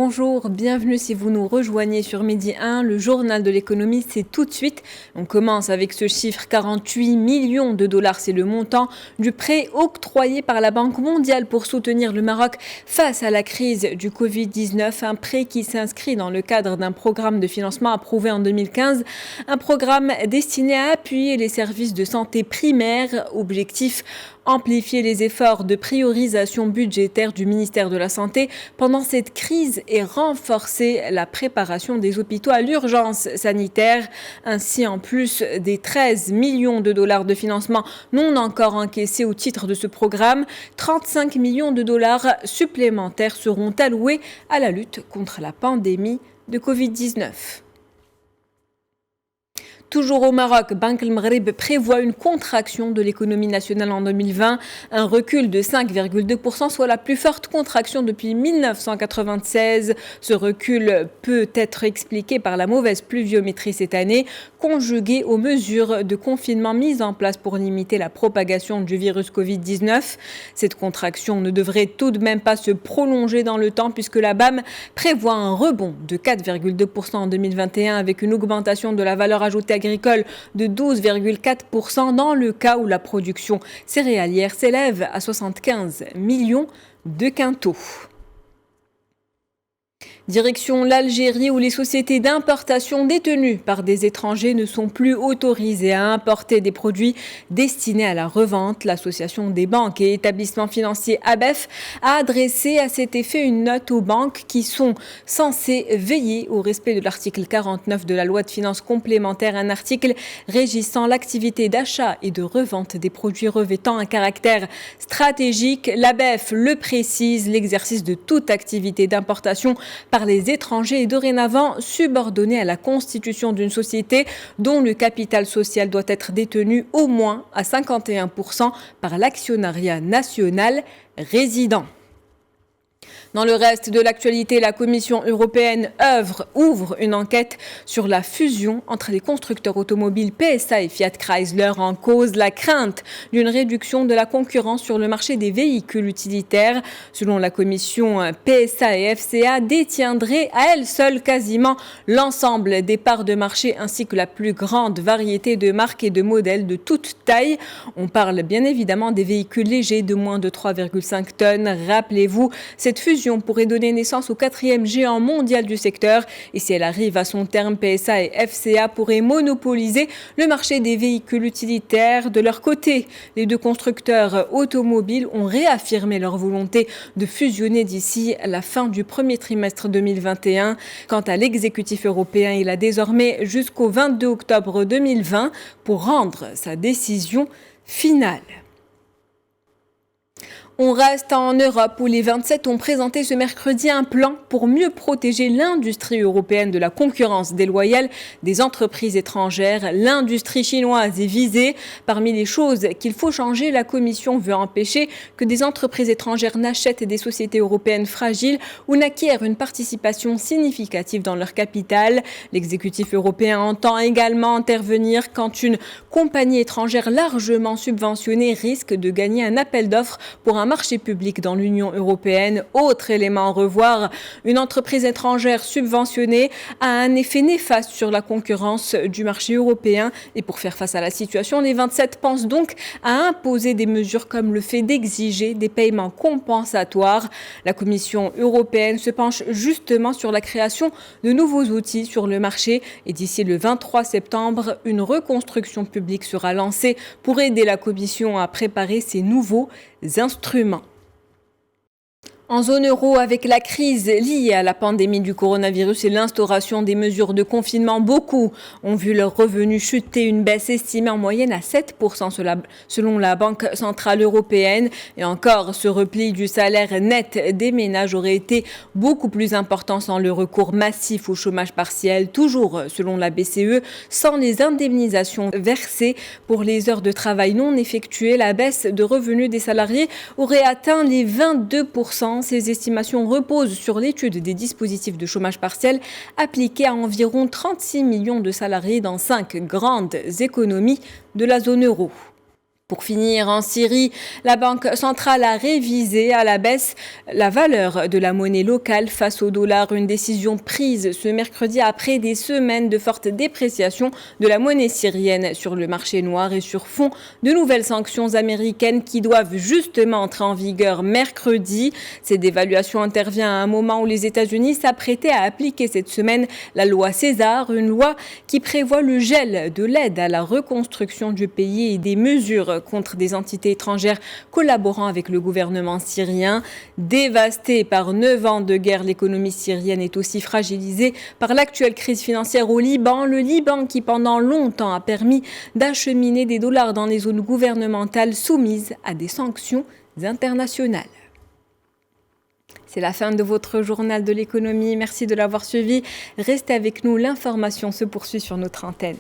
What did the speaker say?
Bonjour, bienvenue si vous nous rejoignez sur Midi 1, le journal de l'économie, c'est tout de suite. On commence avec ce chiffre, 48 millions de dollars, c'est le montant du prêt octroyé par la Banque mondiale pour soutenir le Maroc face à la crise du Covid-19, un prêt qui s'inscrit dans le cadre d'un programme de financement approuvé en 2015, un programme destiné à appuyer les services de santé primaires, objectif amplifier les efforts de priorisation budgétaire du ministère de la Santé pendant cette crise et renforcer la préparation des hôpitaux à l'urgence sanitaire. Ainsi, en plus des 13 millions de dollars de financement non encore encaissés au titre de ce programme, 35 millions de dollars supplémentaires seront alloués à la lutte contre la pandémie de Covid-19. Toujours au Maroc, Banque El Maghreb prévoit une contraction de l'économie nationale en 2020, un recul de 5,2%, soit la plus forte contraction depuis 1996. Ce recul peut être expliqué par la mauvaise pluviométrie cette année, conjuguée aux mesures de confinement mises en place pour limiter la propagation du virus Covid-19. Cette contraction ne devrait tout de même pas se prolonger dans le temps puisque la BAM prévoit un rebond de 4,2% en 2021 avec une augmentation de la valeur ajoutée agricole de 12,4% dans le cas où la production céréalière s'élève à 75 millions de quintaux. Direction l'Algérie où les sociétés d'importation détenues par des étrangers ne sont plus autorisées à importer des produits destinés à la revente. L'Association des banques et établissements financiers ABEF a adressé à cet effet une note aux banques qui sont censées veiller au respect de l'article 49 de la loi de finances complémentaire, un article régissant l'activité d'achat et de revente des produits revêtant un caractère stratégique. L'ABEF le précise, l'exercice de toute activité d'importation par les étrangers est dorénavant subordonné à la constitution d'une société dont le capital social doit être détenu au moins à 51% par l'actionnariat national résident. Dans le reste de l'actualité, la Commission européenne ouvre une enquête sur la fusion entre les constructeurs automobiles PSA et Fiat Chrysler, en cause la crainte d'une réduction de la concurrence sur le marché des véhicules utilitaires. Selon la Commission, PSA et FCA détiendraient à elles seules quasiment l'ensemble des parts de marché ainsi que la plus grande variété de marques et de modèles de toute taille. On parle bien évidemment des véhicules légers de moins de 3,5 tonnes. Rappelez-vous, cette fusion pourrait donner naissance au 4e géant mondial du secteur. Et si elle arrive à son terme, PSA et FCA pourraient monopoliser le marché des véhicules utilitaires. De leur côté, les deux constructeurs automobiles ont réaffirmé leur volonté de fusionner d'ici la fin du premier trimestre 2021. Quant à l'exécutif européen, il a désormais jusqu'au 22 octobre 2020 pour rendre sa décision finale. On reste en Europe où les 27 ont présenté ce mercredi un plan pour mieux protéger l'industrie européenne de la concurrence déloyale des entreprises étrangères. L'industrie chinoise est visée. Parmi les choses qu'il faut changer, la Commission veut empêcher que des entreprises étrangères n'achètent des sociétés européennes fragiles ou n'acquièrent une participation significative dans leur capital. L'exécutif européen entend également intervenir quand une compagnie étrangère largement subventionnée risque de gagner un appel d'offres pour un marché public dans l'Union européenne. Autre élément à revoir, une entreprise étrangère subventionnée a un effet néfaste sur la concurrence du marché européen. Et pour faire face à la situation, les 27 pensent donc à imposer des mesures comme le fait d'exiger des paiements compensatoires. La Commission européenne se penche justement sur la création de nouveaux outils sur le marché. Et d'ici le 23 septembre, une reconstruction publique sera lancée pour aider la Commission à préparer ces nouveaux instruments. En zone euro, avec la crise liée à la pandémie du coronavirus et l'instauration des mesures de confinement, beaucoup ont vu leurs revenus chuter, une baisse estimée en moyenne à 7% selon la Banque centrale européenne. Et encore, ce repli du salaire net des ménages aurait été beaucoup plus important sans le recours massif au chômage partiel. Toujours selon la BCE, sans les indemnisations versées pour les heures de travail non effectuées, la baisse de revenus des salariés aurait atteint les 22%. Ces estimations reposent sur l'étude des dispositifs de chômage partiel appliqués à environ 36 millions de salariés dans 5 grandes économies de la zone euro. Pour finir, en Syrie, la Banque centrale a révisé à la baisse la valeur de la monnaie locale face au dollar. Une décision prise ce mercredi après des semaines de forte dépréciation de la monnaie syrienne sur le marché noir et sur fond de nouvelles sanctions américaines qui doivent justement entrer en vigueur mercredi. Cette dévaluation intervient à un moment où les États-Unis s'apprêtaient à appliquer cette semaine la loi César, une loi qui prévoit le gel de l'aide à la reconstruction du pays et des mesures contre des entités étrangères collaborant avec le gouvernement syrien. Dévastée par 9 ans de guerre, l'économie syrienne est aussi fragilisée par l'actuelle crise financière au Liban. Le Liban qui pendant longtemps a permis d'acheminer des dollars dans les zones gouvernementales soumises à des sanctions internationales. C'est la fin de votre journal de l'économie. Merci de l'avoir suivi. Restez avec nous, l'information se poursuit sur notre antenne.